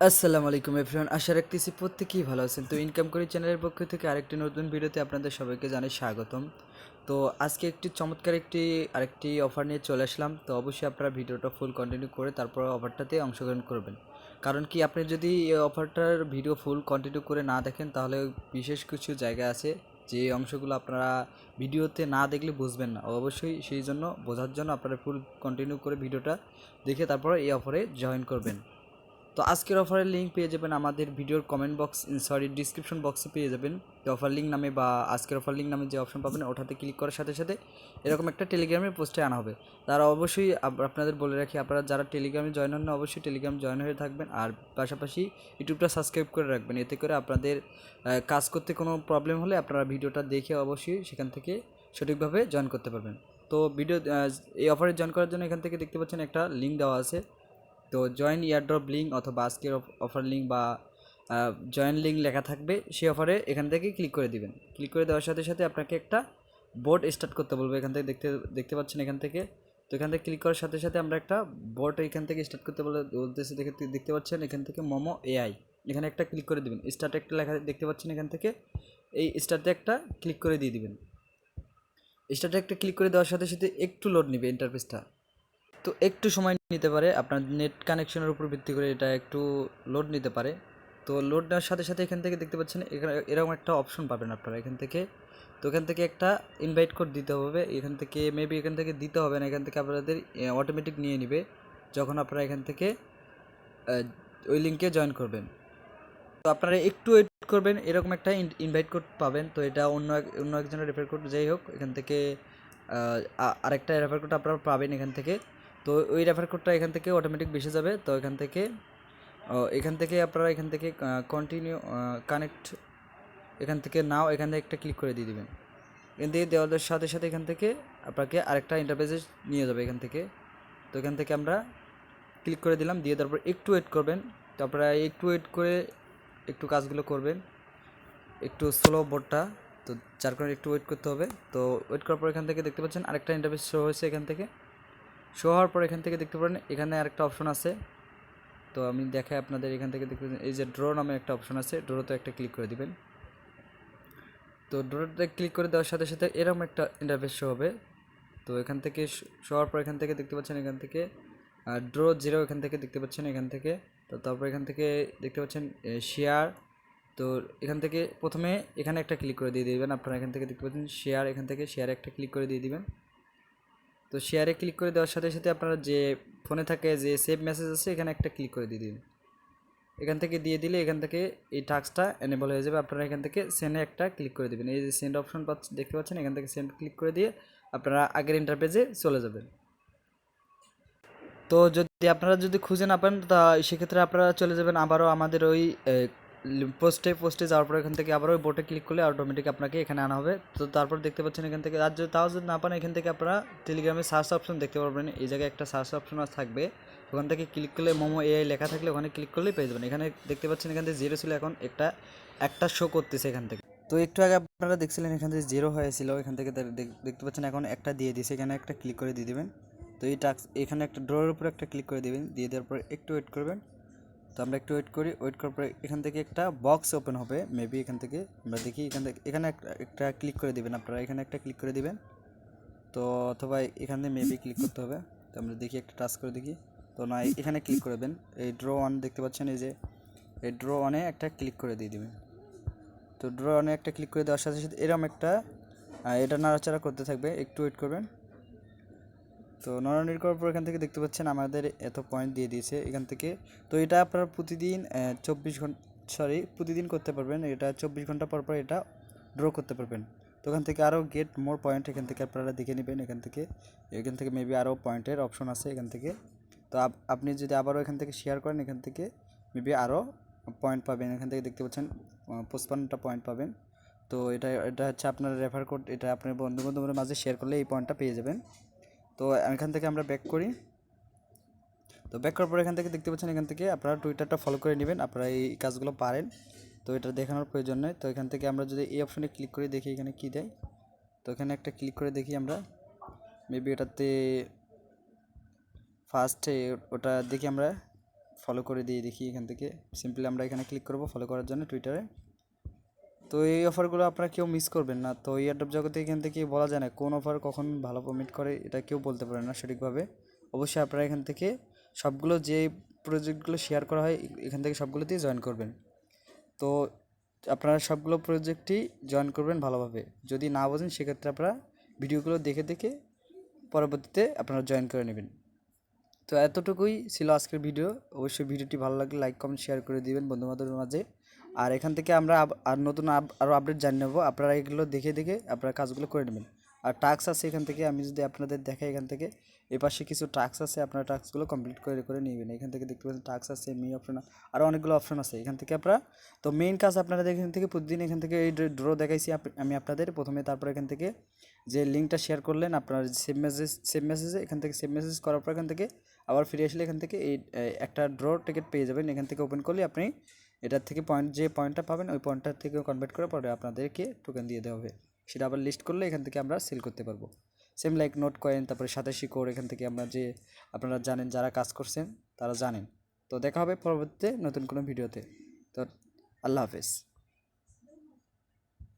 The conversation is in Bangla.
আসসালামু আলাইকুম এভরিওয়ান, আশা রাখতেছি প্রত্যেকেই ভালো আছেন। তো ইনকাম করি চ্যানেলের পক্ষ থেকে আরেকটি নতুন ভিডিওতে আপনাদের সবাইকে জানাই স্বাগতম। তো আজকে একটি চমৎকার আরেকটি অফার নিয়ে চলে আসলাম। তো অবশ্যই আপনারা ভিডিওটা ফুল কন্টিনিউ করে তারপর অফারটাতে অংশগ্রহণ করবেন। কারণ কি, আপনি যদি এই অফারটার ভিডিও ফুল কন্টিনিউ করে না দেখেন তাহলে বিশেষ কিছু জায়গা আছে যে অংশগুলো আপনারা ভিডিওতে না দেখলে বুঝবেন না। অবশ্যই সেই জন্য বোঝার জন্য আপনারা ফুল কন্টিনিউ করে ভিডিওটা দেখে তারপর এই অফারে জয়েন করবেন। তো আজকের অফারের লিঙ্ক পেয়ে যাবেন আমাদের ভিডিওর কমেন্ট বক্স, ডিসক্রিপশন বক্সে পেয়ে যাবেন। তো অফার লিঙ্ক নামে বা আজকের অফার লিঙ্ক নামে যে অপশন পাবেন ওটাতে ক্লিক করার সাথে সাথে এরকম একটা টেলিগ্রামের পোস্টে আনা হবে। তারা অবশ্যই আপনাদের বলে রাখি, আপনারা যারা টেলিগ্রামে জয়েন হন না অবশ্যই টেলিগ্রাম জয়েন হয়ে থাকবেন, আর পাশাপাশি ইউটিউবটা সাবস্ক্রাইব করে রাখবেন। এতে করে আপনাদের কাজ করতে কোনো প্রবলেম হলে আপনারা ভিডিওটা দেখে অবশ্যই সেখান থেকে সঠিকভাবে জয়েন করতে পারবেন। তো এই অফারে জয়েন করার জন্য এখান থেকে দেখতে পাচ্ছেন একটা লিঙ্ক দেওয়া আছে। তো জয়েন ইয়ারড্রপ লিঙ্ক অথবা আজকের অফার লিঙ্ক বা জয়েন লিঙ্ক লেখা থাকবে, সেই অফারে এখান থেকে ক্লিক করে দিবেন। ক্লিক করে দেওয়ার সাথে সাথে আপনাকে একটা বোর্ড স্টার্ট করতে বলবো। এখান থেকে দেখতে পাচ্ছেন এখান থেকে। তো এখান থেকে ক্লিক করার সাথে সাথে আমরা একটা বোর্ড এখান থেকে স্টার্ট করতে বলতেছে। দেখতে পাচ্ছেন এখান থেকে মোমো এআই, এখানে একটা ক্লিক করে দিবেন। স্টার্টে একটা লেখা দেখতে পাচ্ছেন এখান থেকে, এই স্টার্টে একটা ক্লিক করে দিয়ে দিবেন। স্টার্টে একটা ক্লিক করে দেওয়ার সাথে সাথে একটু লোড নেবে ইন্টারফেসটা। তো একটু সময় নিতে পারে, আপনার নেট কানেকশনের উপর ভিত্তি করে এটা একটু লোড নিতে পারে। তো লোড নেওয়ার সাথে সাথে এখান থেকে দেখতে পাচ্ছেন এখানে এরকম একটা অপশন পাবেন আপনারা এখান থেকে। তো এখান থেকে একটা ইনভাইট কোড দিতে হবে। এখান থেকে মেবি এখান থেকে দিতে হবে না, এখান থেকে আপনাদের অটোমেটিক নিয়ে নেবে যখন আপনারা এখান থেকে ওই লিঙ্কে জয়েন করবেন। তো আপনারা একটু ওয়েট করবেন, এরকম একটা ইনভাইট কোড পাবেন। তো এটা অন্য একজনের রেফার কোড, যাই হোক এখান থেকে আরেকটা রেফার কোড আপনারা পাবেন এখান থেকে। তো ওই রেফার কোডটা এখান থেকে অটোমেটিক বেসে যাবে। তো এখান থেকে আপনারা এখান থেকে কন্টিনিউ কানেক্ট, এখান থেকে নাও এখান থেকে একটা ক্লিক করে দিয়ে দেবেন। এখান থেকে দেওয়ার সাথে সাথে এখান থেকে আপনাকে আরেকটা ইন্টারফেসে নিয়ে যাবে এখান থেকে। তো এখান থেকে আমরা ক্লিক করে দিলাম, দিয়ে তারপর একটু ওয়েট করবেন। তো আপনারা একটু ওয়েট করে একটু কাজগুলো করবেন, একটু স্লো বোর্ডটা, তো যার কারণে একটু ওয়েট করতে হবে। তো ওয়েট করার পর এখান থেকে দেখতে পাচ্ছেন আরেকটা ইন্টারফেস শো হয়েছে। এখান থেকে শো হওয়ার পর এখান থেকে দেখতে পারেন এখানে আরেকটা অপশন আছে। তো আমি দেখাই আপনাদের, এখান থেকে দেখতে পাচ্ছেন এই যে ড্র নামে একটা অপশন আছে, ড্রোতে একটা ক্লিক করে দিবেন। তো ড্রোতে ক্লিক করে দেওয়ার সাথে সাথে এরকম একটা ইন্টারফেস শো হবে। তো এখান থেকে শো হওয়ার পর এখান থেকে দেখতে পাচ্ছেন এখান থেকে ড্র জিরো, এখান থেকে দেখতে পাচ্ছেন এখান থেকে। তো তারপর এখান থেকে দেখতে পাচ্ছেন শেয়ার। তো এখান থেকে প্রথমে এখানে একটা ক্লিক করে দিয়ে দিবেন। আপনারা এখান থেকে দেখতে পাচ্ছেন শেয়ার, এখান থেকে শেয়ারে একটা ক্লিক করে দিয়ে দিবেন। তো শেয়ারে ক্লিক করে দেওয়ার সাথে সাথে আপনারা যে ফোনে থাকে যে সেভ মেসেজ আছে এখানে একটা ক্লিক করে দিয়ে দিন। এখান থেকে দিয়ে দিলে এখান থেকে এই টাস্কটা এনেবল হয়ে যাবে। আপনারা এখান থেকে সেন্ডে একটা ক্লিক করে দেবেন। এই যে সেন্ড অপশন দেখতে পাচ্ছেন, এখান থেকে সেন্ড ক্লিক করে দিয়ে আপনারা আগের ইন্টারপেজে চলে যাবেন। তো আপনারা যদি খুঁজে না পান তা সেক্ষেত্রে আপনারা চলে যাবেন আবারও আমাদের ওই পোস্টে যাওয়ার পর এখান থেকে আবার ওই বোটে ক্লিক করলে অটোমেটিক আপনাকে এখানে আনা হবে। তো তারপর দেখতে পাচ্ছেন এখান থেকে, আর তাও যদি না পান এখান থেকে আপনারা টেলিগ্রামে সার্চ অপশন দেখতে পারবেন। এই জায়গায় একটা সার্চ অপশন থাকবে, ওখান থেকে ক্লিক করলে মোমো এআই লেখা থাকলে ওখানে ক্লিক করলেই পেয়ে যাবেন। এখানে দেখতে পাচ্ছেন এখান থেকে জিরো ছিল, এখন একটা শো করতেছে এখান থেকে। তো একটু আগে আপনারা দেখছিলেন এখান থেকে জিরো হয়েছিল, এখান থেকে দেখতে পাচ্ছেন এখন একটা দিয়ে দিয়েছে, এখানে একটা ক্লিক করে দিয়ে দেবেন। তো এই টাস্ক এখানে একটা ড্রয়ের উপর একটা ক্লিক করে দেবেন, দিয়ে দেওয়ার পর একটু ওয়েট করবেন। তো আমরা একটু ওয়েট করি, ওয়েট করার পরে এখান থেকে একটা বক্স ওপেন হবে মেবি। এখান থেকে আমরা দেখি এখানে একটা ক্লিক করে দেবেন। আপনারা এখানে একটা ক্লিক করে দিবেন। তো অথবা এখানে মেবি ক্লিক করতে হবে। তো আমরা দেখি একটা টাস্ক করে দেখি। তো না, এখানে ক্লিক করবেন। এই ড্র ওয়ান দেখতে পাচ্ছেন, এই যে এই ড্র ওয়ানে একটা ক্লিক করে দিয়ে দিবেন। তো ড্র ওয়ানে একটা ক্লিক করে দেওয়ার সাথে সাথে এরকম একটা এটা নাড়াচাড়া করতে থাকবে, একটু ওয়েট করবেন। তো নরমালি করার পর এখান থেকে দেখতে পাচ্ছেন আমাদের এত পয়েন্ট দিয়ে দিয়েছে এখান থেকে। তো এটা আপনারা প্রতিদিন 24 ঘন্টা করতে পারবেন। এটা 24 ঘন্টা পর পর এটা ড্র করতে পারবেন। তো এখান থেকে আরও গেট মোর পয়েন্ট এখান থেকে আপনারা দেখে নেবেন। এখান থেকে মেবি আরও পয়েন্টের অপশন আছে এখান থেকে। তো আপনি যদি আবারও এখান থেকে শেয়ার করেন এখান থেকে মেবি আরও পয়েন্ট পাবেন। এখান থেকে দেখতে পাচ্ছেন 55টা পয়েন্ট পাবেন। তো এটা হচ্ছে আপনার রেফার কোড, এটা আপনার বন্ধু বান্ধবের মাঝে শেয়ার করলে এই পয়েন্টটা পেয়ে যাবেন। তো এখান থেকে আমরা ব্যাক করি। তো ব্যাক করার পর এখান থেকে দেখতে পাচ্ছেন এখান থেকে আপনারা টুইটারটা ফলো করে নেবেন, আপনারা এই কাজগুলো পারেন। তো এটা দেখানোর প্রয়োজন নেই। তো এখান থেকে আমরা যদি এই অপশনে ক্লিক করে দেখি এখানে কী দেয়। তো এখানে একটা ক্লিক করে দেখি আমরা, মেবি এটাতে ফার্স্টে ওটা দেখি আমরা ফলো করে দিয়ে দেখি এখান থেকে সিম্পলি আমরা এখানে ক্লিক করব ফলো করার জন্য টুইটারে। তো এই অফারগুলো আপনারা কেউ মিস করবেন না। তো এয়ারড্রপ জগতে এখান থেকে বলা যায় না কোন অফার কখন ভালো পেমেন্ট করে, এটা কেউ বলতে পারে না সঠিকভাবে। অবশ্যই আপনারা এখান থেকে সবগুলো যে প্রজেক্টগুলো শেয়ার করা হয় এখান থেকে সবগুলোতেই জয়েন করবেন। তো আপনারা সবগুলো প্রজেক্টই জয়েন করবেন ভালোভাবে। যদি না বোঝেন সেক্ষেত্রে আপনারা ভিডিওগুলো দেখে দেখে পরবর্তীতে আপনারা জয়েন করে নেবেন। তো এতটুকুই ছিল আজকের ভিডিও। অবশ্যই ভিডিওটি ভালো লাগলে লাইক কমেন্ট শেয়ার করে দিবেন বন্ধুবান্ধবের মাঝে। আর এখান থেকে আমরা আর নতুন আরও আপডেট জানিয়ে নেবো, আপনারা এগুলো দেখে দেখে আপনারা কাজগুলো করে নেবেন। আর টাস্ক আছে এখান থেকে, আমি যদি আপনাদের দেখাই এখান থেকে এপাশে কিছু টাস্ক আছে, আপনারা টাস্কগুলো কমপ্লিট করে করে নেবেন। এখান থেকে দেখতে পাচ্ছেন টাস্ক আছে, মি অপশন, আরও অনেকগুলো অপশন আছে এখান থেকে আপনারা। তো মেইন কাজ আপনারা এখান থেকে প্রতিদিন এখান থেকে এই ড্র দেখাইছি আমি আপনাদের প্রথমে। তারপর এখান থেকে যে লিঙ্কটা শেয়ার করলেন আপনার সেভ মেসেজে এখান থেকে সেভ মেসেজ করার পর এখান থেকে আবার ফিরে আসলে এখান থেকে এই একটা ড্র টিকিট পেয়ে যাবেন। এখান থেকে ওপেন করলে আপনি এটার থেকে যে পয়েন্টটা পাবেন ওই পয়েন্টটার থেকে কনভার্ট করে পরে আপনাদেরকে টোকেন দিয়ে দেওয়া হবে। সেটা আবার লিস্ট করলে এখান থেকে আমরা সেল করতে পারবো। সেম লাইক নোট কয়েন, তারপরে 87 কোর এখান থেকে আমরা যে আপনারা জানেন, যারা কাজ করছেন তারা জানেন। তো দেখা হবে পরবর্তীতে নতুন কোনো ভিডিওতে। তো আল্লাহ হাফেজ।